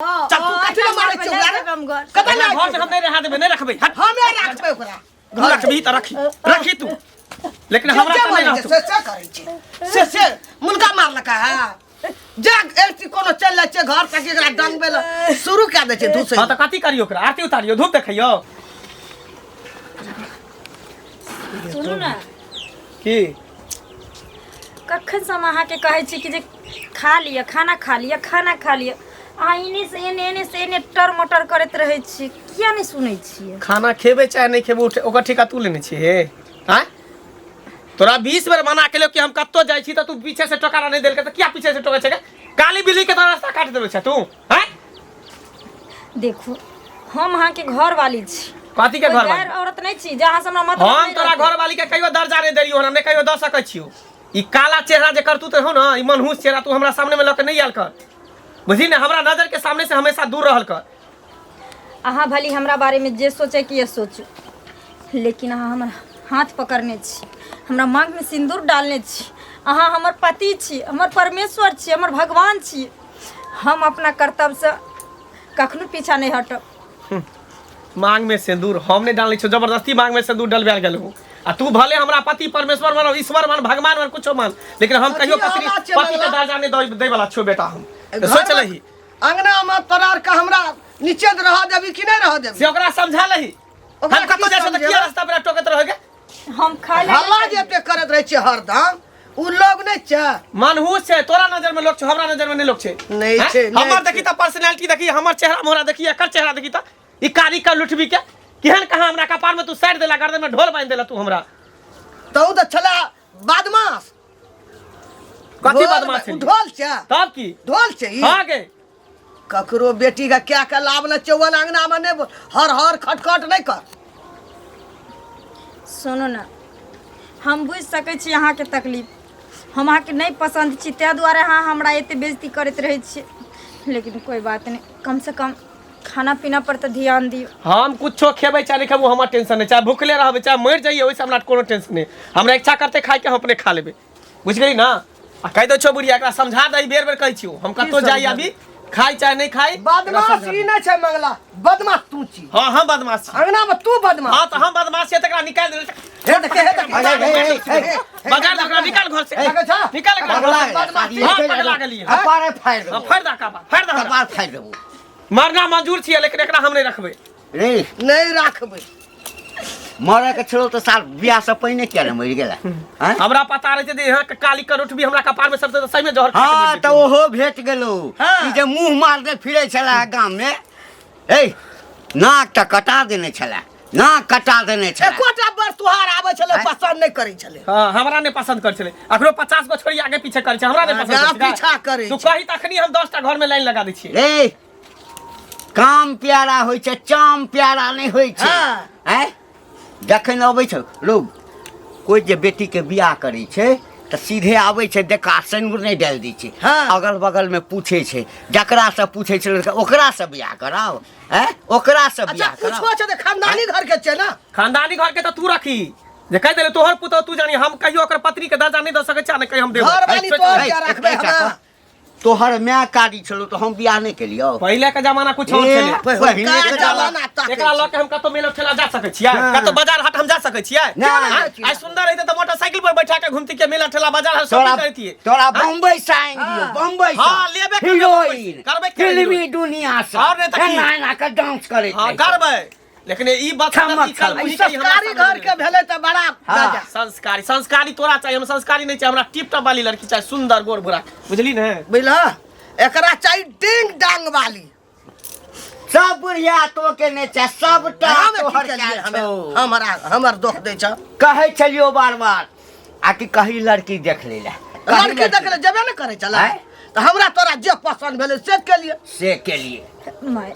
चल तू कथि ले मारै छी ओकरा कतै ले घर से हम नहीं रहा देबे नहीं रखबे हम नहीं रखबे ओकरा घर रखबी त रखी तू लेकिन हमरा त नहीं रख से करै छी से मुनका मारलका है जाग ऐसी कोनो चल ले छै घर तक एकरा डंगबे ल शुरू क दे छै दूसरे हां त कथि करियो ओकरा आरती उतारियो धूप देखियो सुनू ना की कखन से हम अहाँ के कहै छी कि जे खा लिया खाना खा लिया आइने से एने टर मटर करत रहै छी किया नहीं सुनै छियै खाना खेबे चाहे नहीं खेबे ओकर ठिका तू लेने छी हे हैं तोरा 20 बेर मना केलियो कि हम कत्तो जाय छी त तू पीछे से टोकारा नहीं देल के त किया पीछे से टोकै छै काली बिल्ली के तरह रास्ता काट देबे छै तू हैं देखो हम अहाँ के घर वाली छी कथि के घर वाली गैर औरत नहीं छी जहां से हमरा मतलब हम तोरा घर वाली के कहियो दर्जा नहीं देलियो हम नहीं कहियो द सकै छियो ई काला चेहरा जे कर तू त हो ना ई मनहूस चेहरा तू हमरा सामने में ल के नहीं आल कर बुझी ने हमरा नजर के सामने से हमेशा दूर रहल कर अहाँ भली हमरा बारे में जे सोचे कि ये सोचू लेकिन अहाँ हमर हाथ पकड़ने छी हमरा मांग में सिंदूर डालने छी अहाँ हमर पति छी हमर परमेश्वर छी हमर भगवान छी हम अपना कर्तव्य से कखनो पीछा नहीं हटब मांग में सिंदूर हम नहीं डालने छो जबरदस्ती मांग में सिंदूर डलबैल गेलहु आ तू भले हमरा पति परमेश्वर मान ईश्वर मान भगवान मान कुछो मान लेकिन हम कहियो पति के दर्जा नहीं दे वाला छो बेटा हम सोच लही अंगना में तोरार का हमरा नीचे रह देबी कि नहीं रह देबी से ओकरा समझा लही हम कतो जैसे त किया रास्ता पे टोकत रहोगे हम खा ले हल्ला जेते करत रहे छै हरदम उ लोग नहीं छै मनहूस छै तोरा नजर में लोग छै हमरा नजर में नहीं लोग छै नहीं छै हमर देखी त पर्सनालिटी देखी हमर चेहरा मोहरा देखी एकर चेहरा देखी त ई कारी का लुटबी के केहन कहां हमरा कपार में तू साइड देला गर्दन में ढोल बांध देला तू हमरा तो त छला बदमाश कथि बदमाश छै ढोल छै तब की ढोल छै ई हां गे ककरो बेटी का क्या का लाभ न चौवन अंगना में नहीं हर खटखट नहीं कर सुनो ना हम बुझ सकै छी अहाँ के तकलीफ हम अहाँ के नहीं पसंद छी तै दुआरे अहाँ हमरा एते बेइज्जती करत रहै छी लेकिन कोई बात नहीं कम से कम खाना पीना पर तो ध्यान दियो हम कुछो खेबै चाहे नहीं खेबो हमर टेंशन नहीं चाहे भूखले रहबै चाहे मर जाइए ओइसे हमरा कोनो टेंशन नहीं हमरा इच्छा करते खाए के हम अपने खा लेबै बुझ गेली ना आ कह दो छो बुढ़िया एकरा समझा दई बेर कहै छियो हम कतो जाई अभी खाई चाहे नहीं खाई बदमाश ई नहीं छै मंगला बदमाश तू छी हां हम बदमाश छी अंगना में तू बदमाश हां तो हम बदमाश छै तकरा निकाल दे हे देखे बाजार तकरा निकाल घर से निकाल बदमाशी हां पगला गेली अपारे फाड़ दे फाड़ दा का फाड़ दा कपार फाड़ देबो मरना मंजूर छियै लेकिन एकरा हम नहीं रखबै रे नहीं रखबै मरे के छलो तो साल बियाह से पहले क्या मर गेला हैं हमरा पता रहे जे यहाँ काली करोट भी हमरा कपार में सबसे सही में जहर हां तो ओहो भेट गेलो ई जे मुंह मार दे फिरे छला गांव में ए नाक त कटा देने छला नाक कटा देने छला एकोटा बर तुहार आबै छले पसंद नहीं करै छले हां हमरा नहीं पसंद कर छले अखरो 50 गो छोरी आगे पीछे करे छै हमरा नहीं पसंद पीछा करे तू कहि तखनी हम 10 टा घर में लाइन लगा दै छियै रे काम प्यारा होय छै चाम प्यारा नहीं होय छै हैं जखन अबै छै लोग कोई जे बेटी के बियाह करै छै त सीधे आबै छै देखा सिंदूर नहीं डाल दै छै अगल बगल में पूछे छै जकरा से पूछे छै ओकरा से बियाह कराओ हैं ओकरा से बियाह कराओ पूछो छै खानदानी घर के छै ना खानदानी घर के त तू रखी जे कह देले तोहर पुतो तू जानी हम कहियो ओकर पत्नी के दर्जा नहीं द सकै छै नहीं कहि हम देब घर वाली तो क्या रखबे हम तोहर मैं कारी छलो तो हम बियाह नहीं केलियो पहले के जमाना कुछ और छले पहले के जमाना एकरा ल के हम कतो मेला ठेला जा सकै छियै कतो बाजार हाट हम जा सकै छियै आई सुंदर रहिते त मोटरसाइकिल पर बैठा के घूमती के मेला ठेला बाजार हाट सब करती तोरा बम्बई से आएंगे बम्बई से हां लेबे हीरोइन करबे फिल्मी दुनिया से और नहीं त ना ना का डांस करे हां करबे लेकिन ई बात संस्कारी घर के भेले त बड़ा राजा संस्कारी तोरा चाहिए हम संस्कारी नहीं चाहिए हमरा टिप टॉप वाली लड़की चाहिए सुंदर गोर बुरा बुझली न बुझला एकरा चाहिए डिंग डांग वाली सब बुढ़िया तो के ने छै सबटा तोहर हमरा हमर दुख दे छ कहै छलियो बार-बार आ कि कही लड़की देख ले लड़की देख ले जबे न करे चला त हमरा तोरा जे पसंद भेले से के लिए माय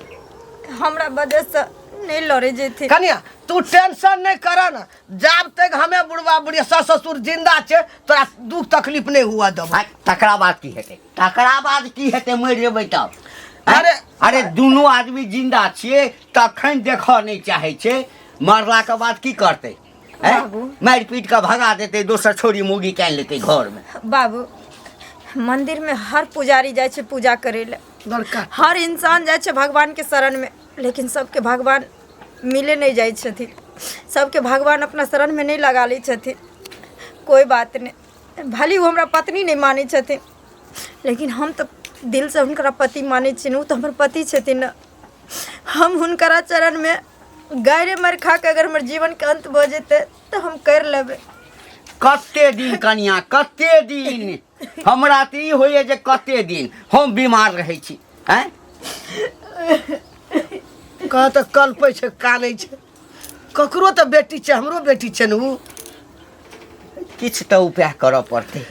हमरा वजह से नहीं लड़े जेथे कन्या तू टेंशन नहीं करा ना जब तक हमें बुढ़वा बुढ़िया ससुर जिंदा छे तोरा दुख तकलीफ नहीं हुआ दब तकरा बाद की हेते मर जेबै तब अरे अरे दोनों आदमी जिंदा छिए तखन देखा नहीं चाहे छे मरला के बाद की करते मार पीट के भगा देते दोसर छोरी मुगी कान लेते घर में बाबू मंदिर में हर पुजारी जाय छे पूजा करे ले लड़का हर इंसान जाए छे भगवान के शरण में, लेकिन सबके भगवान मिले नहीं जाए छथिन, सबके भगवान अपना शरण में नहीं लगा ली छथिन। कोई बात नहीं, भली वो हमरा पत्नी नहीं मानी छथिन, लेकिन हम तो दिल से हुनकरा पति मानी छिन। वो तो हमर पति छथिन न। हम हुनकरा चरण में गायरे मर खा के अगर हमर जीवन के अंत हो जेते तो हम कर लेबे। कते दिन कनिया, कते दिन हमरा तो ई होइए जे कते दिन हम बीमार रहै छी। हैं कह तो कल्पै छे, कानै छे। ककरो तो बेटी छे, हमरो बेटी छे न। उ किछ तो उपाय करऽ पड़तै।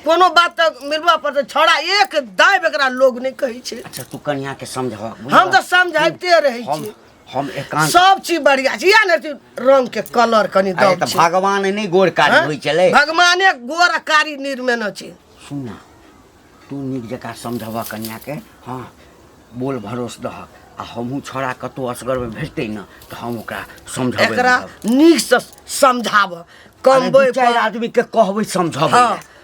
कोनो बात तो मिलवा पड़तै। छोड़ा एक दाय एकरा लोग नहीं कही छे। अच्छा तू कनिया के समझा। हम तो समझाइते रही छी। हम एकांत सब चीज बढ़िया छी। या ने रंग के कलर कनी अरे दब त छे। भगवान नहीं गोर कारी होई चले। भगवाने गोर कारी निर्मेन छे। सुन तू नीक जका समझावा कन्या के। हाँ बोल भरोस दह आ हमहू छोड़ा कतो असगर में भेजते न तो हम ओकरा समझाबे। एकरा नीक से समझाव। कमबै चार आदमी के कहबै समझाबे।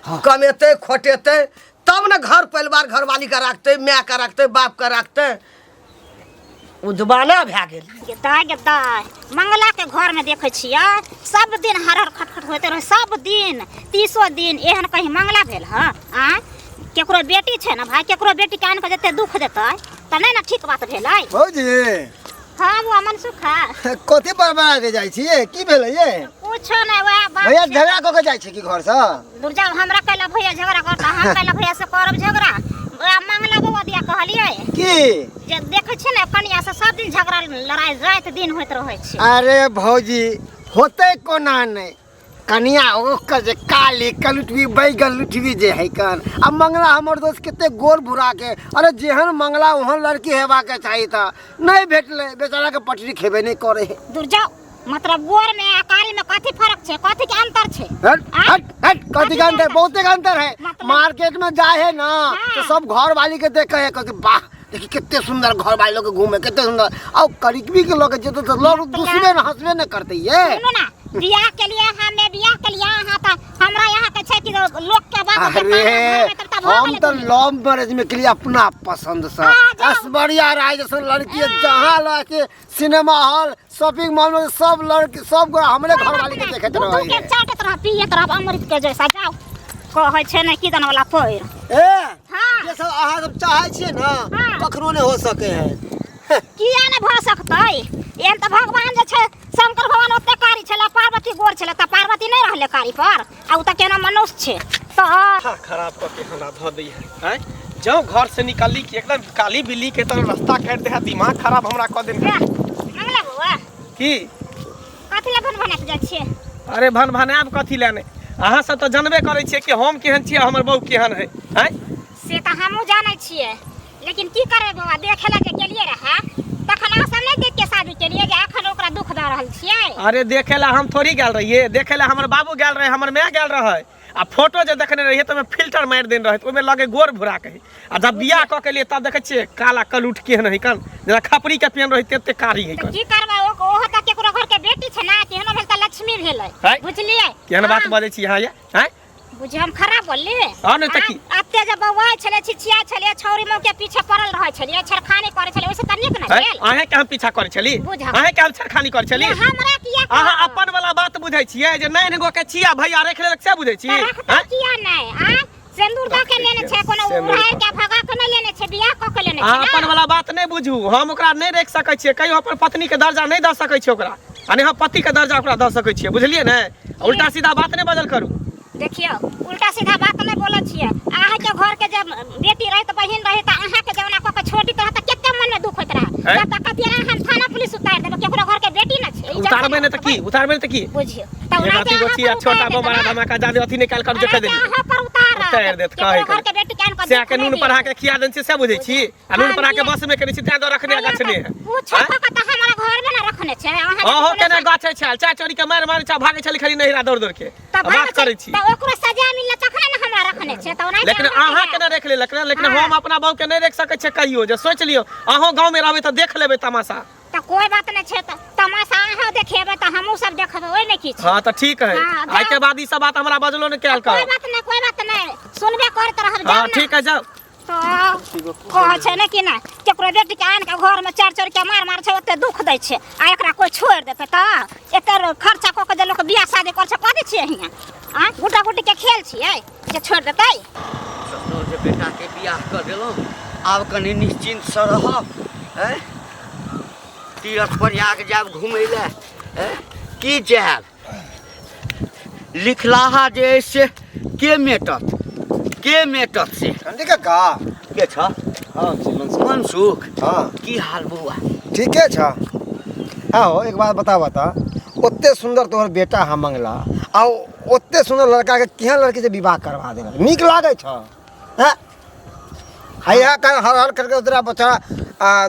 हाँ कमेते खोटेते तब न घर परिवार घरवाली का रखते, माय का रखते, बाप का रखते। उ जमाना भए गेल। गेदाय मंगला के घर में देखे छियै सब दिन हरहर खटखट होते रहे। सब दिन 30 दिन एहन कहीं मंगला भेल ह। आ केकरो बेटी छै न भाई, केकरो बेटी के आन के जते दुख देतै त नहीं न ठीक बात भेलै। भौजी हां वो अमन सुखा कथि पर बना के जाय छी? की भेलै ये? पूछो नै वह बात। भैया झगड़ा क के जाय छी की घर से? दुर्जा हमरा कैला भैया झगड़ा करता, हम कैला भैया से करब झगड़ा। मंगला बाबा दिया कहलिए की जे देखे छै न कनिया से सब दिन झगड़ा लड़ाई रात दिन होइत रहै छै। अरे भौजी होते कोना नै कनिया ओकर जे काली कलुटवी बैगन लुटवी जे है कन। अब मंगला हमर दोस्त केते गोर भुरा के। अरे जेहन मंगला ओहन लड़की हेबा के चाहिए था, नहीं भेटले। बेचारा के पटरी खेबे नहीं करे। दुर्जा मतलब गोर में आ काली में कथी फर्क छै, कथी के अंतर छै? हट हट हट कथी का अंतर? बहुते अंतर है। मतलब- मार्केट में जाए है ना तो हाँ। सब घर वाली के देखे है कि वाह देखी कितने सुंदर घर वाली लोग घूमे कितने सुंदर। और करीबी के लोग जेते तो लोग दूसरे न हंसबे न करते ये। सुनो ना बियाह के लिए हमें बियाह के लिए यहाँ था हमरा यहाँ के छै कि लोग के बात अरे हम तो लव मैरिज में के लिए अपना पसंद से ऐश्वर्या राय जैसे लड़की जहाँ लाके सिनेमा हॉल शॉपिंग मॉल में सब लड़की सब हमरे घर वाली के देखत रहे के चाटत रह पियत रह अमृत के जैसा। जाओ कहै छै न किदन वाला पैर। ए हाँ ये सब अहाँ सब चाहे छिए ना हाँ। कखनो नहीं हो सके है। किया ने भ सकतै? एहन त भगवान जे छै शंकर भगवान ओते कारी छले, पार्वती गोर छले त पार्वती नहीं रहले कारी पर। आ उ त केना मनुष्य छै तो खराब करके हमरा ध दै है। हैं जो घर से निकली कि एकदम काली बिल्ली के तरह रास्ता काट दे है। दिमाग खराब हमरा क देन मंगला बउआ की। कथी ले भन भन के जाइ छियै? अरे भन भनाब कथी लेने? अहाँ सब तो जानबे करे छियै कि हम केहन छियै, हमर बहू केहन है। हैं से त हमहू जानै छियै, लेकिन की करे बउआ देखे ला जे गेलिए रहा तखन अहाँ सब नहीं देख के शादी केलिए जे अखन ओकरा दुख द रहल छियै। अरे देखे ला हम थोड़ी गेल रहिए, देखे ला हमर बाबू गेल रहे, हमर माय गेल रहे। आ फोटो जे देखने रहिए तो में फिल्टर मार देन रहे, ओमे लगे गोर भुरा के। आ जब बियाह क के लिए तब देखे छियै काला कलूट केहन है कन, जेना खपरी के पेन रही तेते कारी है तो कन। की करबै ओहो त केकरो घर के बेटी छै ना, केहनो भेल त लक्ष्मी भेलै। है? बुझलिए केहन बात बजै छी अहाँ ये? हैं बुझे हम खराब बोलली? हाँ नहीं त की? अत्ते जब बउआ छले छिछिया छले छौरी मौ के पीछे पड़ल रहै छलिए, छरखानी करे छले, ओइसे तनिक न भेल। अहे के हम पीछा करे छली? बुझा। अहे के हम छरखानी करे छली? हमरा किया अहाँ अपन वाला बात बुझै छियै जे नहीं गो के छिया भैया रख ले से बुझै छी? रखता किया नहीं? आ सिंदूर द के लेने छै, कोनो उड़ार के भगा के नहीं लेने छै, बियाह क के लेने छै। अहाँ अपन वाला बात नहीं बुझू। हम ओकरा नहीं रख सकै छियै, कहियो अपन पत्नी के दर्जा नहीं द सकै छियै ओकरा। आ नहीं हम पति के दर्जा ओकरा द सकै छियै, बुझलिए ने? उल्टा सीधा बात नहीं बदल करू। देखियो उल्टा सीधा बात नहीं बोलै छियै। अहाँ के घर के जब बेटी रही त बहिन रही त अहाँ के जवना क के छोटी त केते मन में दुख होत रहा। तब तक कतिया हम थाना पुलिस उतार देब, केकरो घर के बेटी न छै। उतारबे नहीं त की? उतारबे नहीं त की? बुझियो त ये हाथी गोछी आ छोटा बड़ा धमाका जादे अथी निकाल कर जे कह देली। अहाँ पर उतार देत कहे घर के बेटी कान कर से के नून पढ़ा के खिया देन से बुझै छी? आ नून पढ़ा के बस में करै छी त्या दो रखने गाछ ने। पूछो त त हमरा घर में न रखने छै। ओहो केना गाछ छै? चाय चोरी के मार मार चा भागे छली खली नहिरा दौड़ दौड़ के। बात करै छी। त ओकरो सजा मिलले तखन न हमरा रखने छै। त ओना लेकिन अहाँ केना रख ले? लेकिन हम अपना बहू के नहीं रख सकै छै कहियो। जे सोच लियो अहाँ गांव में रहबै त देख लेबै तमाशा। त कोई बात नहीं छै। त तमाशा अहाँ देखेबै त हमहू सब देखबै, ओइ में की छै? हां त ठीक है। हाँ, आई के बाद ई सब बात हमरा बजलो ने कैल कर। कोई बात नहीं सुनबे करत रहब। हां ठीक है जाओ। तो कह छै ने कि ना केकरो बेटी के आन के घर में चार के मार छै ओते दुख दै छै आ एकरा कोई छोड़ देतै त एकर खर्चा क के जे लोग बियाह शादी कर छै कथि छियै हियां आ गुटा गुटी के खेल छियै जे छोड़ देतै ससुर जे बेटा के बियाह कर देलहुँ आब कनि निश्चिंत से रहब हैं तीर्थ प्रयाग जायब घूमय लए हैं की जायब लिखलाहा जे अछि से के मेटत से ठंडी का के छ हाँ मनसुख हाँ की हाल बउआ ठीके छ हाँ हो एक बात बता ओते सुंदर तोहर बेटा हम मंगला आ ओते सुंदर लड़का के केहन लड़की से विवाह करवा देला नीक लागे छ हैं हैया का हर करके उतरा बच्चा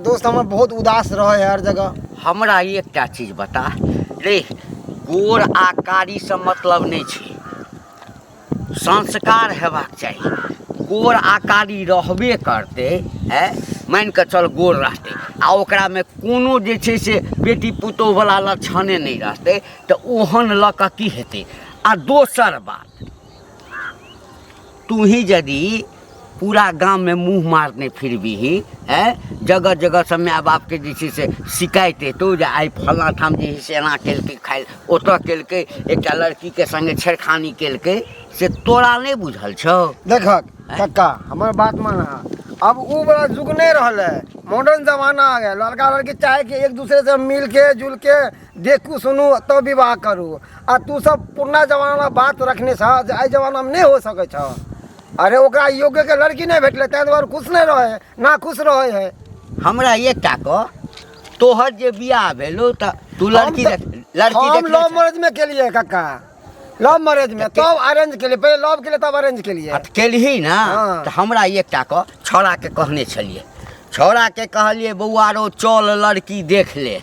दोस्त हमर बहुत उदास रहे है हर जगह हमरा एकटा चीज बता रे गोर आ कारी से मतलब नहीं छै संस्कार हेबाक चाहिए गोर आकारी रहबे करते है मान के चल गोर रहते आ ओकरा में कोनो जे छै से बेटी पुतोह वाला लक्षणे नहीं रहते तो ओहन ल के की हेतै आ दोसर बात तू ही यदि पूरा गांव में मुँह मारने फिर भी है जगह जगह से माय बाप के जे से शिकायत तो जे आई फलना ठाम जे से एना केलकै खाइल ओतऽ केलकै एकटा लड़की के संगे छेड़खानी केलकै से तोरा नहीं बुझल छौ देखक कक्का हमर बात माना अब वो बड़ा जुग नहीं रहले मॉडर्न जमाना आ गया लड़का लड़की चाहे कि एक दूसरे से मिल के जुल के देखू सुनू तो विवाह करू आ तू सब पुरना जमाना बात रखने से आई जमाना में नहीं हो सके छ अरे ओकरा योग्य के लड़की नहीं भेटले तै दुआरे खुश नहीं रहे ना खुश रहे है हमरा एकटा क तोहर जे बियाह भेलो त तू लड़की हम लव मैरिज में के लिए कक्का लव मैरिज में तब अरेंज के लिए पहले लव के लिए तब अरेंज के लिए केलही ना तो हमरा एकटा क छौड़ा के कहने छलिए छौड़ा के कहलिए बौआ रो चल लड़की देख ले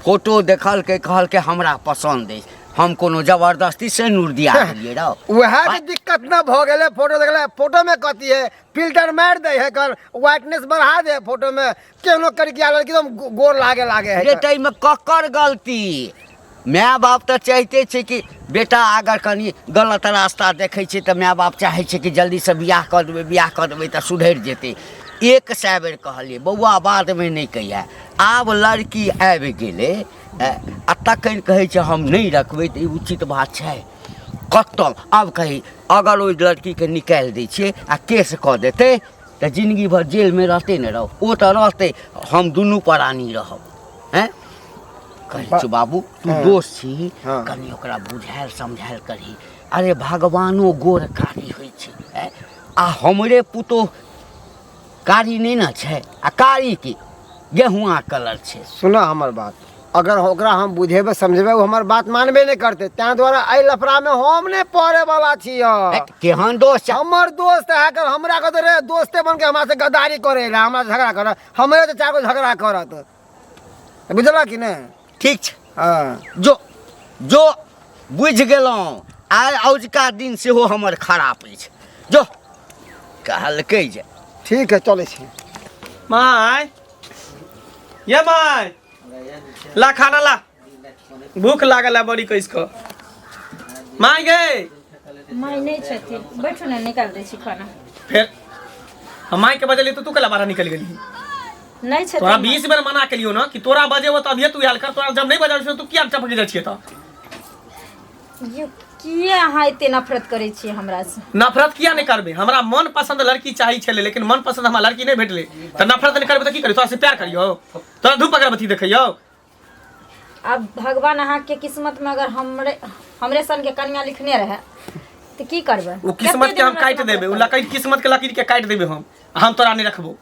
फोटो देखल के कहल के हमरा पसंद है हम कोनो जबरदस्ती से नूर दिया दिए रहो वह दिक्कत ना भ गेले फोटो देखले फोटो में कथी है फिल्टर मार दे है कर व्हाइटनेस बढ़ा दे फोटो में केनो कर के लड़की एकदम गोर लागे है रे तई में ककर गलती माय बाप तो चाहते छे कि बेटा अगर कनी गलत रास्ता देखे छे तो माय बाप चाहे छे कि जल्दी से बियाह कर देबे तो सुधर जेते एक सै बेर कहलिए बौआ बाद में नहीं कहिए आब लड़की आबि गेले आ तखन कहै छै हम नहीं रखबै तो उचित बात छै कतल अब कही अगर ओइ लड़की के निकाल दै छियै आ केस कऽ देते तो जिंदगी भर जेल में रहते न रहो ओ तो रहते हम दुनू प्राणी रहब हैं कहै छै बाबू तू दोस्त छी कनी ओकरा बुझायल समझायल करी अरे भगवानो गोर कारी होइ छै आ हमरे पुतोह कारी नहीं ना छै आ कारी की गेहुआ कलर छै सुना हमर बात अगर ओकरा हम बुझेबे समझेबे वो हमार बात मानबे नहीं करते त्या द्वारा आई लफड़ा में हम नहीं पड़े वाला छियो केहन दोस्त हमर दोस्त है कर हमरा के रे दोस्ते बन के हमरा से गद्दारी करे ला हमरा झगड़ा करे हमरे तो चार गो झगड़ा करत बुझला कि नहीं ठीक छै हां जो बुझ गेलौं आइ औजका दिन सेहो हमर खराब अछि जो कहलकै जे ठीक है चले छी माय ये माय ला खाना ला भूख लागल है बड़ी कैस को माय गए माय नहीं छथिन बैठो ना निकाल दै छी खाना फिर हम माय के बजली तो तू कला बाहर निकल गेली नहीं छथिन तोरा 20 बेर मना केलियो ना कि तोरा बजेबो तब तू हाल कर तोरा जब नहीं बजाबे तू किया चपक जाइ छियै त ये किए अहाँ एते नफरत करै छियै हमरा से नफरत किया नहीं करबे हमरा मन पसंद लड़की चाहिए छले लेकिन मन पसंद हमरा लड़की नहीं भेटले त नफरत नहीं करबे त की करी तोरा से प्यार करियो तोरा धूप अगरबत्ती देखियो अब भगवान अहाँ के किस्मत में अगर हमरे सन के कन्या लिखने रहे तो की करबे वो किस्मत के हम काट देबे उ लकीर किस्मत के लकीर के काट देबे हम तोरा नहीं रखबो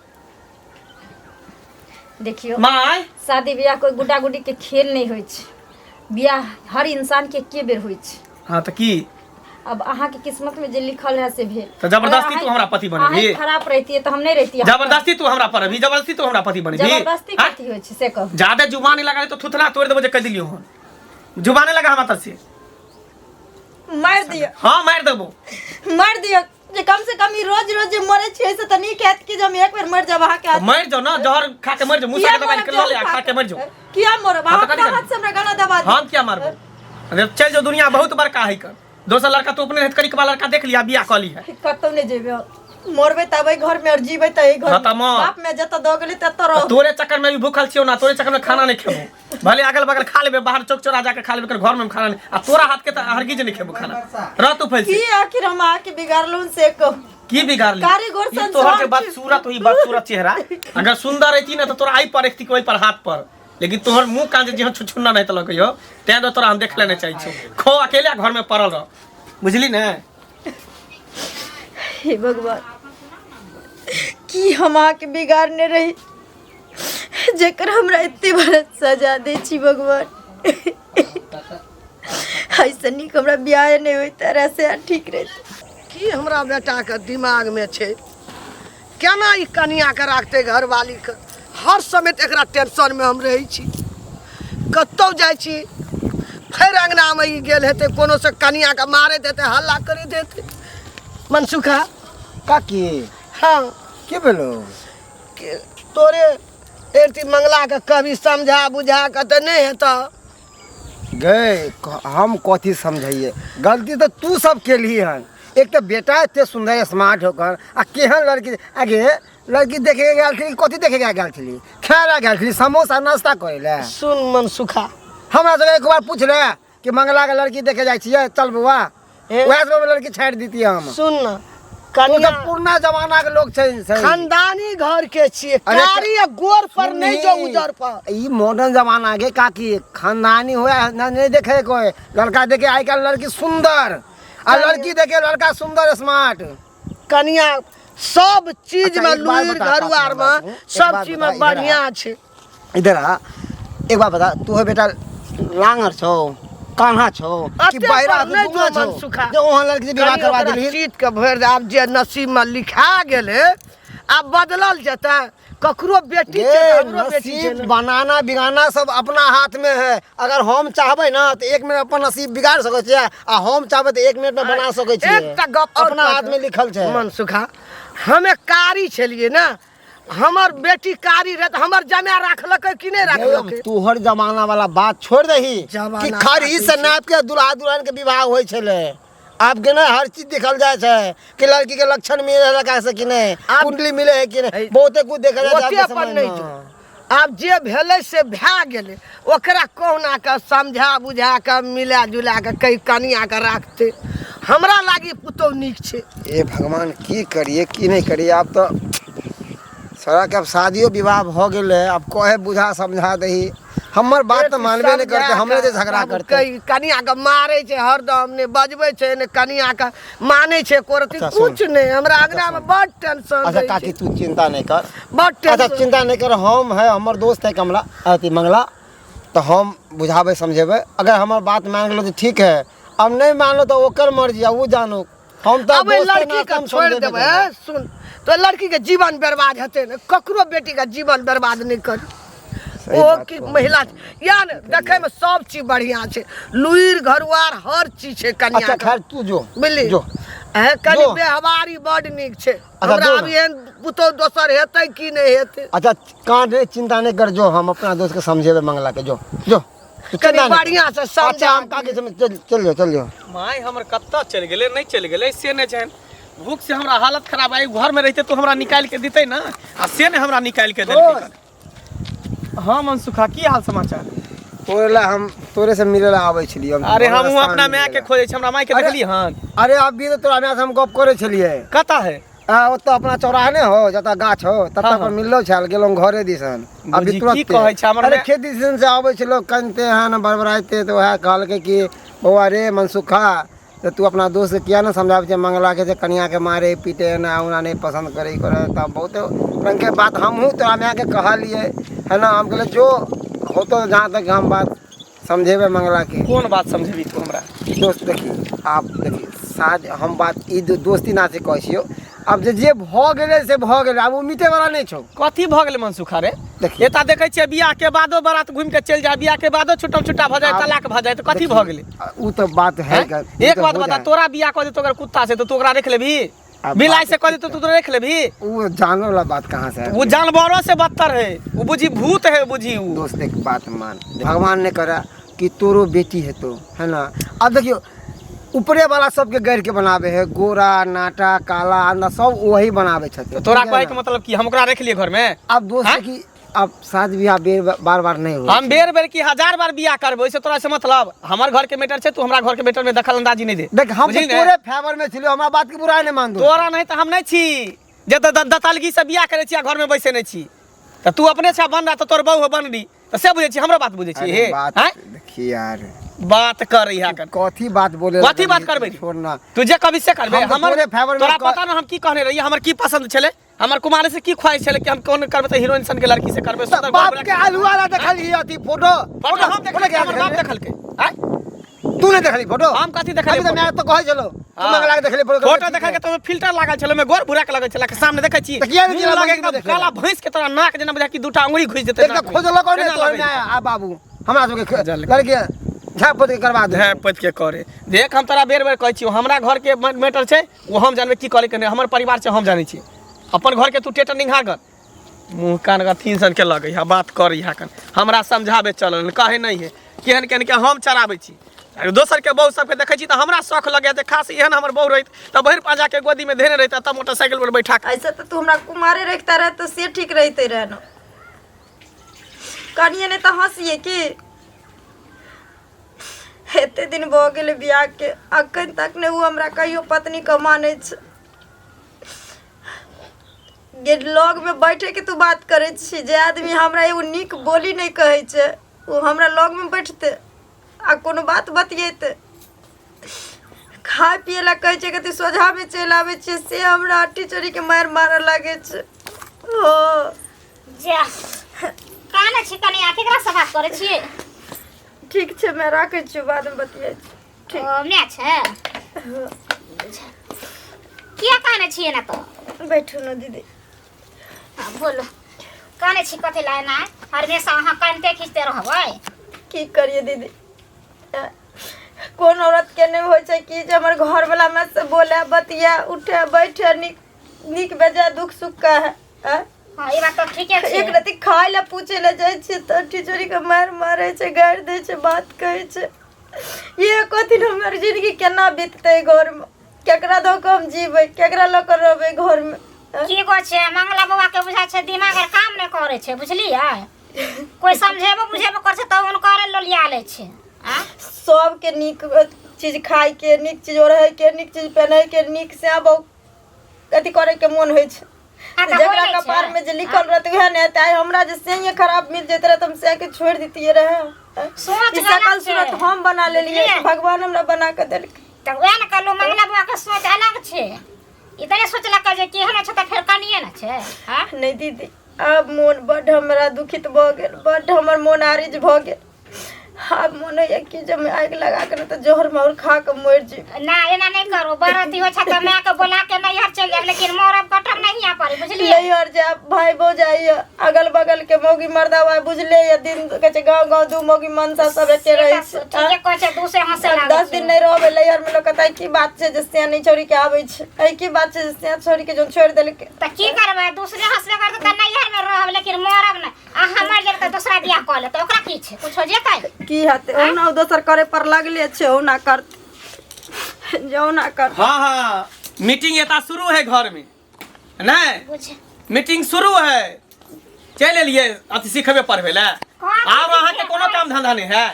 देखियो माय शादी ब्याह कोई गुड्डा गुड्डी के खेल नहीं होय छै ब्याह हर इंसान के एके बेर होय छै हां त की अब अहाँ के किस्मत में जे लिखल है से भेल तो जबरदस्ती तू हमरा पति बनेबी खराब रहती तो हम नहीं रहती जबरदस्ती तू हमरा पर अभी जबरदस्ती तू हमरा पति बनेबी जबरदस्ती कथी होय छै से कह ज्यादा जुबान लगा तो थुथना तोड़ देबो जे कह दिलियो हम जुबाने लगा हम तर से मार दियो हां मार देबो मार दियो जे कम से कम रोज रोज जे मरे छै से त नहीं कहत कि जब एक बार मर जाब अहाँ के मर जाओ ना जहर खा के मर जाओ मुंह से दवाई के ले खा के मर जाओ किया मरब अहाँ के हाथ से हमरा गाना दबा हम क्या मारबो अरे चल जो दुनिया बहुत बड़का है कर दोसर लड़का तो अपने करी के लड़का देख लिया बियाह कर ली है कतौ नहीं जेबे मरबे तबे घर में और जीबे त घर हाँ, त में। मर। बाप में जत दो गेली तत रहो। तोरे चक्कर में भी भूखल छियो ना, तोरे चक्कर में खाना नहीं खेबो। भले अगल बगल खा लेबे, बाहर चौक चौरा जाके खा लेबे, घर में खाना नहीं। आ तोरा हाथ के त हरगिज नहीं खेबो खाना। रह तू फैल की आखिर हम आके बिगाड़ लूं से को। की बिगाड़ ली? कारीगर ई तोहर के संसार बदसूरत हुई, बदसूरत चेहरा। अगर सुंदर रहती ना तो तोरा आई पर रखती कोई पर हाथ पर, लेकिन तोहर मुंह कांजे जेहन छुछुन्ना नहीं तलक हो, तें तो तोरा हम देख लेने चाहिए छो। खो अकेले घर में पड़ल रह, बुझली ना? हे भगवान, की हम आके बिगाड़ने रही जेकर हमरा इतने बड़ा सजा दे छी भगवान। ऐसा नहीं हमरा ब्याह नहीं हुई तरह से ठीक रहते। की हमरा बेटा के दिमाग में छे, केना ई कनिया के राखते घर वाली के। हर समय एकरा टेंशन में हम रही छी। कतौ जाय छी फिर अंगना में ई गेल हेते, कोनो से कनिया के मारे देते, हल्ला करे देते। मनसुखा काकी हाँ के भेलो? तोरे एरती मंगला के कभी समझा बुझा के तो नहीं हेता। गए हम कथी समझाइए, गलती तो तू सब के लिए हन। एक तो बेटा इतने सुंदर स्मार्ट होकर आ केहन लड़की आगे लड़की देखे गया थी, कथी देखे गया थी? खाए गया थी समोसा नाश्ता करे ले। सुन मनसुखा, हमरा से एक बार पूछ रहे कि मंगला के लड़की देखे जाए छिए, चल बउआ वह से लड़की छाड़ देती हम। सुन ना, तो कनिया पुराना जमाना के लोग छे, खानदानी घर के छिए, अरे कारी या गोर पर नहीं जो उजर पर। ई मॉडर्न जमाना के काकी खानदानी होया नहीं देखे कोई लड़का देखे। आई काल लड़की सुंदर आ लड़की देखे लड़का सुंदर स्मार्ट। कनिया सब चीज अच्छा, में एक बात लुइर बता, घरवार बात में बताऊं, एक सब बात चीज बता, में इधर आ। बढ़िया छे। इधर आ, एक बात बता, तू है बेटा लांगर छो, कान्हा छो कि अत्ते बहरा पर नहीं जो छो मनसुखा। जो वहां लड़की से विवाह करवा देली? सीट के भर आब जे नसीब में लिखा गेले आब बदलल जता। ककरो बेटी ये छे, हमरो बेटी छे नसीब ना। बनाना बिगाना सब अपना हाथ में है। अगर हम चाहबे ना तो 1 मिनट अपन नसीब बिगाड़ सके छिए, आ हम चाहबे तो 1 मिनट में बना सके छिए। एकटा गप और अपना कहत हाथ में लिखल छे। मनसुखा, हमें कारी छलिए ना, हमर बेटी कारी रहे तो हमर जमा रखलकै कि नहीं रखलकै? तोहर जमाना वाला बात छोड़ दही जमाना कि खरी से नाप के दुल्हा दुल्हन के विवाह होय छले। अब के ना हर चीज देखल जाए छे कि लड़की के लक्षण मिले लगा से कि नहीं, कुंडली मिले है कि नहीं, बहुते कुछ देखल जाए ओते छे। अपन नहीं जो। आब जे भेलै से भए गेलै, ओकरा कहुना के समझा बुझा के मिला जुला के कई कनिया के राखते। हमरा लागी पुतौ नीक छे। ए भगवान की करिए की नहीं करिए। अब तो सारा के अब शादियों विवाह हो गेले, अब कहे बुझा समझा दही। हमर बात तो मानबे नहीं करते, हमरे से झगड़ा करते। कई कनिया के मारे छे हरदम, ने बजबै छे ने कनिया के माने छे कोरती। अच्छा, सुन। कुछ नहीं, हमरा अंगना में बड़ टेंशन अच्छा रहै काकी छे, तू चिंता नहीं कर। बड़ अच्छा टेंशन। चिंता नहीं कर, हम है हमर दोस्त है कमला अति मंगला, तो हम बुझाबे समझेबे। अगर हमार बात मान लो तो ठीक है, अब नहीं मान लो तो ओकर मर्जी है, वो जानो। हम तो अब लड़की के छोड़ देबै। सुन, तो लड़की के जीवन बर्बाद हेते न, ककरो बेटी का जीवन बर्बाद नहीं कर। ओ की महिला यान देखे में सब चीज बढ़िया छे, लुइर घरवार हर चीज छे कनिया अच्छा के। खैर तू जो बुझली जो है कनी जो। बेहवारी बड़ नीक छे। अच्छा, हमरा जो अब ना। एहन पुतो दोसर हेतै कि नहीं हेतै? अच्छा कान रे चिंता नहीं कर, जो हम अपना दोस्त के समझेबे मंगला के। जो जो तू कनी चिंता नहीं कर। बढ़िया से अच्छा समझा। हम काके समझ चल जो। माई हमर कत्ता चल गेले, नहीं चल गेले से नहीं जान। भूख से हमरा हालत खराब है। घर में रहते तो हमरा निकाल के देते ना, आ से ने हमरा निकाल के देते। हाँ मनसुखा, की हाल समाचार? तोरे से मिले ला आवे छलिए। अरे हम अपना माय के खोजे, हमरा माय के देखली हन। अरे अभी तो तोरा से हम गप करे छलिए। कता है ओतो अपना चौराहा ने हो जता गाछ हो तत हाँ, पर हाँ। मिललो छल, गेलो घरे दिसन। बुझी, अभी तुरंत की कहै छै हमर अरे माय? खेत दिसन से आवे छलो, कनते हन बड़बड़ाते, तो वह कहल के कि बउआ रे मनसुखा, तो तू अपना दोस्त के किया ना समझावे छे मंगला के, कनिया के मारे पीटे ना उना नहीं पसंद करे करे। तब बहुत रंग के बात हमहू तो हमें के कहलिए है ना। हम कहले जो हो तो जहाँ तक हम बात समझेबे मंगला के। कौन बात समझेबी तू हमरा? दोस्त देखी आप देखी साथ हम बात ई दोस्ती ना से कहै छियो। अब जे भ गेले से भ गेले, अब उम्मीदे वाला नहीं छौ। कथी भ गेले मनसुखा रे? देखिए। एता देखे छियै बियाह के बादो बारात घूम के चल जाए, बियाह के बादो छुट्टा छुट्टा भ जाए, तलाक भ जाए, तो कथी भ गेले? उ तो बात है हैं? एक बात बता, तोरा बियाह कर दे तो अगर कुत्ता से तो तू ओकरा रख लेबी? अब बिलाई बात- से कर दे तो तू रख लेबी? वो जानने वाला बात कहाँ से है? वो जानवरों से बदतर है, वो बुझी भूत है, बुझी वो। दोस्त एक बात मान, भगवान ने करा कि तोरो बेटी है तो है ना। अब देखियो ऊपरे वाला सबके गैर के बनावे है, गोरा नाटा काला अंडा सब वही बनावे छथिन। तोरा कहे के मतलब कि हम ओकरा रख लिए घर में? अब दोस्त है कि अब शादी ब्याह बार बार नहीं हो, हम बेर बेर की 1000 बार बियाह करबो, इससे तोरा से मतलब हमर घर के मैटर छे, तू हमरा घर के मैटर में दखल अंदाजी नहीं दे। देख हम तो तोरे फेवर में छिलो, हमरा बात के बुराई नहीं मान दो। तोरा नहीं त हम नहीं छी जे दतालगी से बियाह करे छी, घर में बैसे नहीं छी। त तू अपने छा बन रहा त तोर बहू बन दी त से बुझे छी, हमरा बात बुझे छी। हे हैं देखिए यार बात कर रही है कथी बात बोले, कथी बात करबे छोड़ना तुझे कभी से करबे। हम तो हमर तोरे फेवर में तोरा पता ना हम की कहने रही, हमर की पसंद छले, हमर कुमार से की ख्वाहिश छले कि हम कौन करबे त हीरोइन सन के लड़की से करबे। सुंदर बाप के आलूआ वाला देखली अथी फोटो हम देखल के, हमर बाप देखल के। हैं तू नहीं देखली फोटो? हम कथी देखल? तो मैं तो कहे चलो तू मंगला के देखली फोटो देखल के, तो फिल्टर लागल छले, में गोर बुरा के लागल छले, के सामने देखे छी त किया नहीं मुंह लगे लगे एकदम काला भैंस के तरह, नाक जना बुझा कि दूटा अंगुरी घुस जेते। एक खोजलो कोने तो में आ बाबू हमरा सब के लड़के झापत के करवा दे। है पत के करे देख, हम तोरा बेर बेर कहै छी, हमरा घर के मैटर छै वो हम जानबे की करे के नहीं, हमर परिवार से हम जानै छी। अपन घर के तू टेटर निहार कर, मुंह कान का 3 सन के लगे है, बात कर इहा कन हमरा समझाबे चलल कहे नहीं है, केहन केहन के हम चराबे छी। अरे दोसर के बहू सबके देखै छी त हमरा शौक लगे त खास एहन हमर बहू रहित त बहिर पाजा के गोदी में धेने रहित त मोटरसाइकिल पर बैठा के। ऐसे तो तू हमरा कुमारे रखता रहे तो से ठीक रहते रहे न, कनिए ने तो हंसिए कि एते दिन भऽ गेल बियाह के, अखन तक ने वो हमरा कहियो पत्नी के माने छ। गे लग में बैठे के तू बात करे छी, जे आदमी हमरा एगो नीक बोली नहीं कहे छै, वो हमरा लग में बैठते आ कोनो बात बतियेते, खाए पिए ला कहे छै कि तू सोझा में चल आवे छै, से हमरा हट्टी चोरी के मार मारे लागे छै। ओ जा काने छी, कनी केकरा से बात करे छी? ठीक छै, मैं राखे छी, बाद में बतियाई छी। ठीक मैं छे किया काने छी ना तो बैठू न दीदी। हां बोलो काने छी, कथि लाना है? हमेशा अहाँ कानते खींचते रहबै, की करिए दीदी, कौन औरत के नहीं हो छै कि जे हमर घर वाला में से बोले बतिया उठे बैठे निक बेजा दुख सुख का है। हां ई बात तो ठीके छै। एक रति खाए ला पूछे ले जाय छै त टिचोरी के मार मारे छै, गाड़ दे छै, बात कहे छै। ये कथि हमर जिंदगी केना बीतते घर में, केकरा दो के हम जीबै, केकरा ल के रहबै घर में? की को छै मंगला बाबा के बुझा छै दिमाग काम नहीं करे छै, बुझलियै? कोई समझेबो बुझेबो कर छै त उनकर लोलिया ले छै। सब के निक चीज खाए के, निक चीज ओढ़े के, निक चीज पहने के, निक से अब कथि करे के मन होय छै, जकरा कपार में जे लिखल रहते वह नहीं आए। हमरा जे से खराब मिल जेते रहे, तुम से के छोड़ देतिए रहे। सोच सकल सूरत हम बना लेलिए, भगवान हमरा बना के देल त ओए न कहलो मंगला बाबा के सोच अलग छै, इतने सोचला के जे केहन छै त फेर कनिए न छै। हां नहीं दीदी, अब मन बड हमरा दुखित भ गेल, बड हमर मन आरिज भ गेल। अब मन है कि जब मैं आग लगा के तो जोहर मोर खा के मर जी। ना एना नहीं करो, बरती हो छ त मैं के बोला के नहीं हर चल जाए, लेकिन मोरब कटम नहीं आ पारी, बुझलिए? नहीं हर जा भाई बो जाइए, अगल बगल के मौगी मर्दा हुआ बुझले ये दिन के छै गांव गांव दू मौगी मनसा सब एके रहे छै। ठीक कह छै, दूसरे हंसे लागे 10 दिन नहीं रहबे लैहर में, लोग कहता की बात छै जे से नहीं छोड़ी के आवे छै, ए की बात छै जे से छोड़ी के जो छोड़ देल के त की करबे? दूसरे हंसले करते त नैहर में रहब, लेकिन मोरब न आ हमर जे त दूसरा बियाह क ले त ओकरा की छै? कुछ हो जेतै की हते ओना दोसर करे पर लगले छै, ओना कर जो ना कर। हाँ हाँ मीटिंग एता शुरू है घर में, नहीं मीटिंग शुरू है, चल एलिए अति सिखबे पढ़बे ले। आब अहाँ के कोनो काम धंधा नहीं है?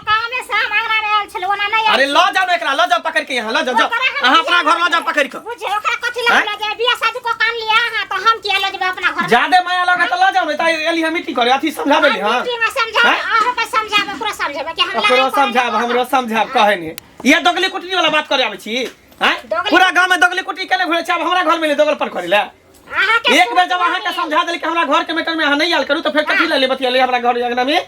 कामे से हम आगरा में आयल छल, ओना नहीं। अरे लो जाओ एकरा, लो जाओ पकड़ के, यहाँ लो जाओ, अहाँ अपना घर लो जाओ पकड़ के। बुझे ओकरा कथि लगल जे बियाह शादी को काम लिया हां, तो हम किया लो जब अपना घर ज्यादा माया लगे तो लो जाओ, नहीं तो एली हम मीटिंग करे, अथी समझाबे ले। हां मीटिंग में समझाबे, आहो पे समझाबे, पूरा समझाबे कि हम ओकरो समझाब, हमरो समझाब, कहे नहीं ये दोगली कुटनी वाला बात करे आबै छी। हैं पूरा गांव में दोगली कुटनी केने घुरे छी, अब हमरा घर में ले दोगल पर करे ले। एक बेर जब अहाँ के समझा देल कि हमरा घर के मैटर में अहाँ नहीं आल करू, तो फिर कथि ले बतिया ले हमरा घर अंगना में?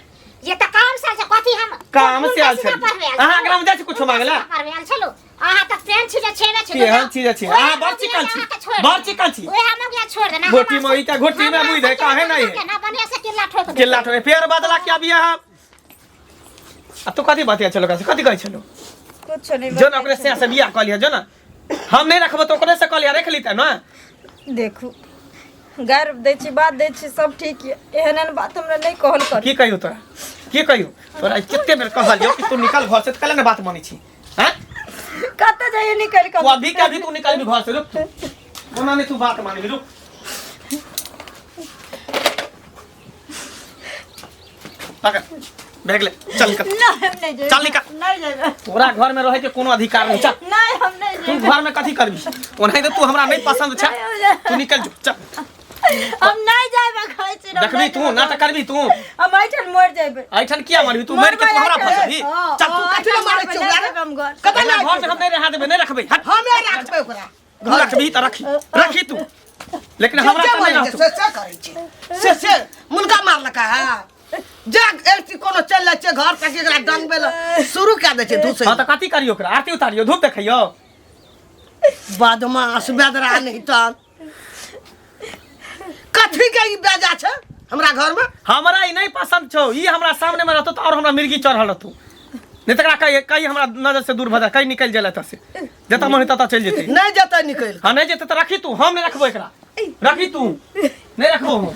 ये त काम से कथि हम काम से आल छै, अहाँ एकरा में जाय छी कुछ मांगला? परवे आल छलो, अहाँ त पेन छी जे छेबे छी, केहन चीज अछि? अहाँ बड़ चिकन छी, बड़ चिकन छी। ओए हम के छोड़ देना, घोटी में इटा घोटी में मुई दे काहे नहीं है? ना बनिया से किल्ला ठोक दे, किल्ला ठोक फेर बदला क्या बिया हम? आ तू कथि बतिया चलो, कथि कहै छलो? कुछ नहीं जो ना ओकरे से बिया क लिया, जो ना हम नहीं रखबो तो ओकरे से क लिया, रख लीते ना। देखू गार दै छी, बात दै छी, सब ठीक है, एहन बात हमरा नहीं कहल कर। की कहियो तोरा, की कहियो तोरा? कितने बेर कहल जो कि तू निकल घर से, त कले ना बात मानी छी। हैं कत जाइए निकल तू अभी के अभी तू निकल भी घर से रुक कोना नहीं तू बात मानी रुक पकड़ बैग ले चल निकल चल निकल नहीं जाइए तोरा घर में रहे के कोनो अधिकार नहीं चल नहीं हम नहीं तू घर में कथी करबी ओनाही तो तू हमरा नहीं पसंद छ तू निकल जो चल हम नहीं जाइबे खाइ छी देखबी तू नाटक करबी तू हम आइठन मर जाइबे आइठन किया मारबी तू मार के तू हमरा फंसबी चल तू कथी ला मारै छी ओकरा हम घर कतला घर से हम नहीं रहा देबे नहीं रखबे हट हमे राखबे ओकरा रखबी त रखी तू लेकिन हमरा त नहीं रख से करै छी से मुनका मारलका है जाग एती कोनो चल जाय छै घर तक एकरा डंग बेल शुरू क दै छै दूसरे हां त कथी करियो ओकरा आरती उतारियो धूप देखियो बदमाश बेदरा नहीं त कथी के ई बेजा छै हमरा घर में हमरा ई नहीं पसंद छौ ई हमरा सामने में रहतो त और हमरा मिर्गी चढ़ल रहतो नहीं तकरा कई हमरा नजर से दूर भजा कई निकल जाला त से जता मन तता चल जेते नहीं जतै निकल हां नहीं जेते त रखी तू हम नहीं रखबो एकरा रखी तू नहीं रखबो हम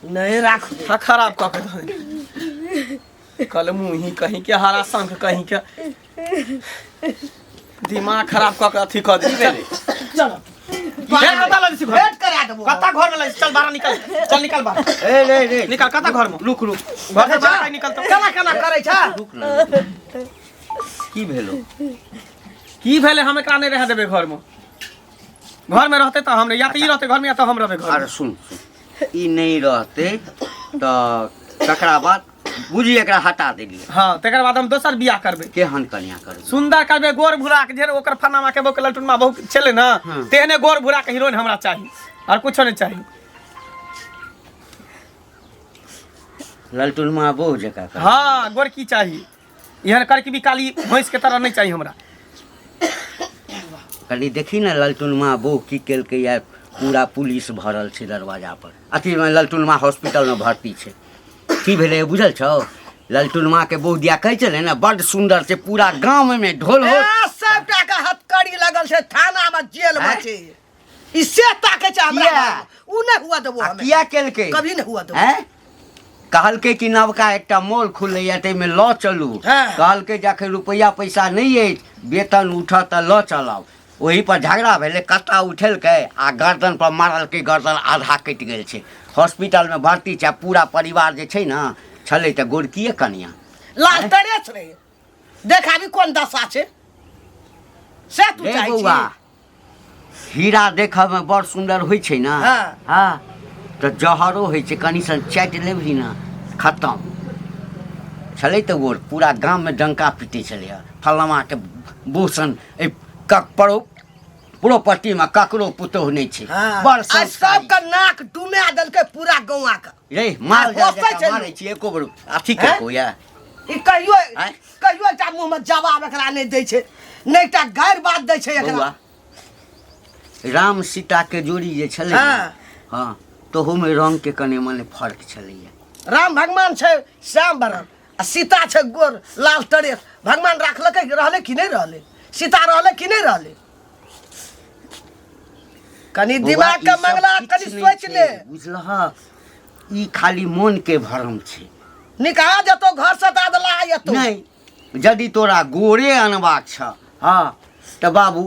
नहीं राखबे खराब क के कल मुंह ही कहीं के हरा संग कहीं के दिमाग खराब क के अथी क दे चल भेट कता लगी घर भेट करा देबो कता घर में लगी चल बाहर निकल चल निकल बाहर ए रे निकल कता घर में रुक घर से बाहर निकल तो केना करै छ रुक न की भेलो की भेले हम एकरा नहीं रह देबे घर में रहते तो हम या तो ई रहते घर में या तो हम रहबे घर अरे सुन ई नहीं रहते तो तकरा बाद बुझी एकरा हटा देलिए हां तकर बाद हम दोसर बियाह करबे केहन कन्या करबे सुंदर करबे गोर भुरा के जेर ओकर फनामा के बोक ललटुनमा बहुत चले ना तेने गोर भुरा के हीरोइन हमरा चाहिए और कुछ नहीं चाहिए ललटुनमा बहु जका कर हां गोर की चाहिए यहन करके भी काली भैंस के तरह नहीं चाहिए हमरा कली देखी ना ललटुनमा बहु की केलके या पूरा पुलिस भरल छै दरवाजा पर अथी में ललटुनमा हॉस्पिटल में भर्ती छै की भेलै बुझल छौ ललटुनमा के बहु दिया कहै छलै ना बड़ सुंदर छै पूरा गांव में ढोल हो सबटा के हथकड़ी लगल छै थाना में जेल में छै इससे ताके छै हमरा उ नहीं हुआ देबो हमें किया केलके कभी नहीं हुआ देबो हैं कहलके कि नवका एकटा मॉल खुलैया तैमे लऽ चलू कहलके जाके रुपैया पैसा नहीं है वेतन उठा त लऽ चलब वही पर झगड़ा भेले कत्ता उठेलकै आ गर्दन पर मारलकै गर्दन आधा कटि गेल छै हॉस्पिटल में भर्ती छै पूरा परिवार जे छै ना छलै त गोरकीए कनिया लाल तरे छै देखाबी कोन दशा छै से तू चाहि बौआ हीरा देखऽ में बड़ सुंदर होइ छै ना हां त जहरो होइ छै कनी सन चाटि लेबही ना खत्म छलै त गोर पूरा गांव में डंका पीटे छलै फलमा के बोसन पड़ो प्रॉपर्टी में ककरो पुतोह नहीं छै बड़ सब का नाक डुमा देलकै पूरा गौवा का रे माल मारै छी एको बेर अथी के कोया ई कहियो ता मुंह में जवाब एकरा नहीं दै छै नहीं ता गैर बात दै छै एकरा राम सीता के जोड़ी जे छलै हां तोहू में रंग के कने मने फर्क छलैया राम भगवान छै श्याम बरन आ सीता छै गोर लाल तरे भगवान राखलकै रहले कि नहीं रहले सीता रहले कि नहीं रहले कनी दिमाग का मंगला कनी सोच ले बुझलह ई खाली मन के भरम छै निकाह जतो घर से दादला आयतो नहीं यदि तोरा गोरे अनबाक छ हां त बाबू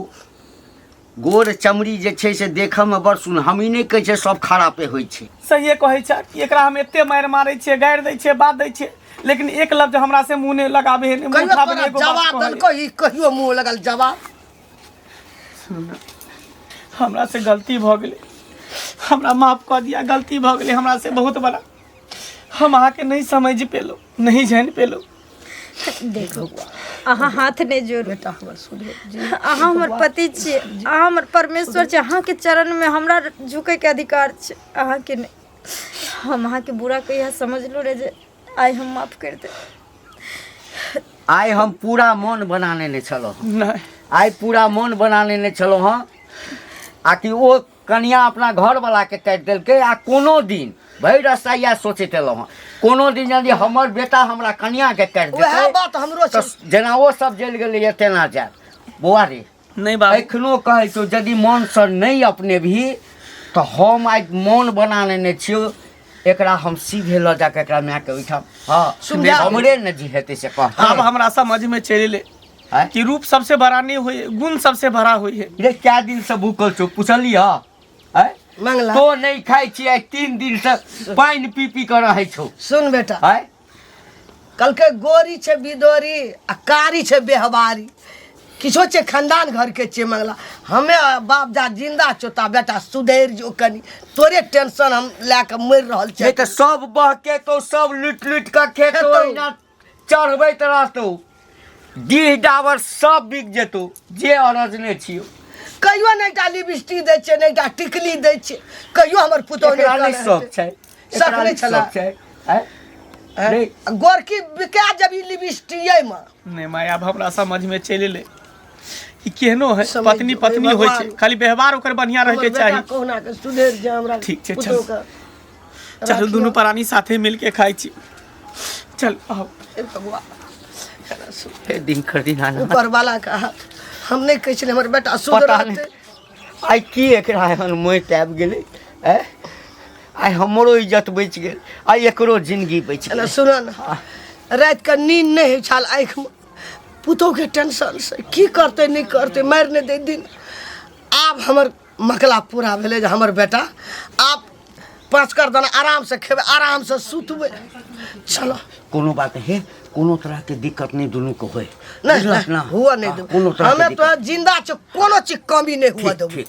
गोर चमड़ी जे छै से देखऽ में बड़ सुन हम ई नहीं कहै छै सब खरापे होइ छै सहिए कहै छै कि एकरा हम एते मार मारै छियै गारि दै छियै बात दै छियै लेकिन एक लफ्ज हमरा से मुंह ने लगाबे है मुंह उठाबे एगो जवाब दलको ई कहियो मुंह लगल जवाब हमरा से गलती भ गेलै हमरा माफ कर दिया गलती भ गेलै हमरा से बहुत बड़ा हम अहाँ के नहीं समझ पेलो नहीं जान पेलो देखो अहाँ हाथ नहीं जोड़ बेटा हमर सुधे अहाँ हमर पति छी अहाँ हमर परमेश्वर छी अहाँ के चरण में हमरा झुके के अधिकार छै अहाँ के नहीं हम अहाँ के बुरा कहिया समझ लो रे जे आई हम माफ कर दे आई हम पूरा मन बना लेने छलो नहीं आई पूरा मन बना लेने छलो हां आ कि ओ कन्या अपना घर वाला के काट देलकै आ कोनो दिन भई रास्ता या सोचैत एलहुँ हँ कोनो दिन यदि हमर बेटा हमरा कन्या के काट देतै बात हमरो छै जेना ओ सब जल गेलै तेना जायत बौआ रे नहीं बाबू एखनो कहै छौ यदि मन से नहीं अपने भी तो हम आज मन बना लेने छियो एकरा हम सीधे ल जाके एकरा माय के उठा हां हमरे न जी हेतै से कह अब हमरा समझ में चलि ले हैं? कि रूप सबसे बड़ा नहीं हुई, गुण सबसे बड़ा हुई है। रे क्या दिन से भूखल छो पुछलिया हैं? मंगला तो नहीं खाई छियै 3 दिन से पानी पी पी कर रहे छो सुन बेटा, हैं? कल के गोरी छे बिदोरी आ कारी छे बेहबारी, किछो छे खानदान घर के छे मंगला। हमें बाप जा जिंदा चोता बेटा सुधेर जो कनी, तोरे टेंशन हम लेके मर रहल ये छे। तो सब बह के तो सब लूट लूट के खेतो इना चढ़बैत रहतो, डीह डाबर सब बिक जेतो, जे अरज ने छियो। कहियो नहीं टा लिपस्टिक दै छे, नहीं टा टिकली दै छे, कहियो हमर पुतौ एकरा नहीं नहीं शौक छै, शौक एकरा नहीं नहीं छला। शौक छै, हैं? रे, गोरकी बिका जब लिपस्टिक में नहीं माय, अब हमरा समझ में चले ले कि केहनो है समझ पत्नी जो, पत्नी हे होय छै, भगवान। खाली व्यवहार ओकर बढ़िया रहे के चाहिए। कोहना के सुधेर जे हमरा ठीक छै, पुतौ चल। के चल राखियो। दोनों प्राणी साथे मिल के खाई छी। चल आओ। हे भगवान, हे दिन कर दिन आना ऊपर वाला का हाथ, हम नहीं कहै छले हमर बेटा शुद्ध पता रहते। नहीं आई की एकरा एहन मोइत आबि गेलै, हैं? आई हमरो इज्जत बच गेल, आई एकरो जिंदगी बच ना गेल। सुन ना, रात के नींद नहीं होइ छाल आँख में, पुतौ के टेंशन से की करते नहीं करते मार नहीं दे दिन। आब हमर मकला पूरा भेले जे हमर बेटा आप 5 कर दाना आराम से खेबे, आराम से सुतबे। चलो कोनो बात है, कोनो तरह के दिक्कत नहीं दोनों को होए, नहीं बुझलक नहीं ना? हुआ नहीं हाँ, दो, कोनो तरह के हमें तो दिक्कत जिंदा छो, कोनो चीज कमी नहीं हुआ ठीक दो। ठीक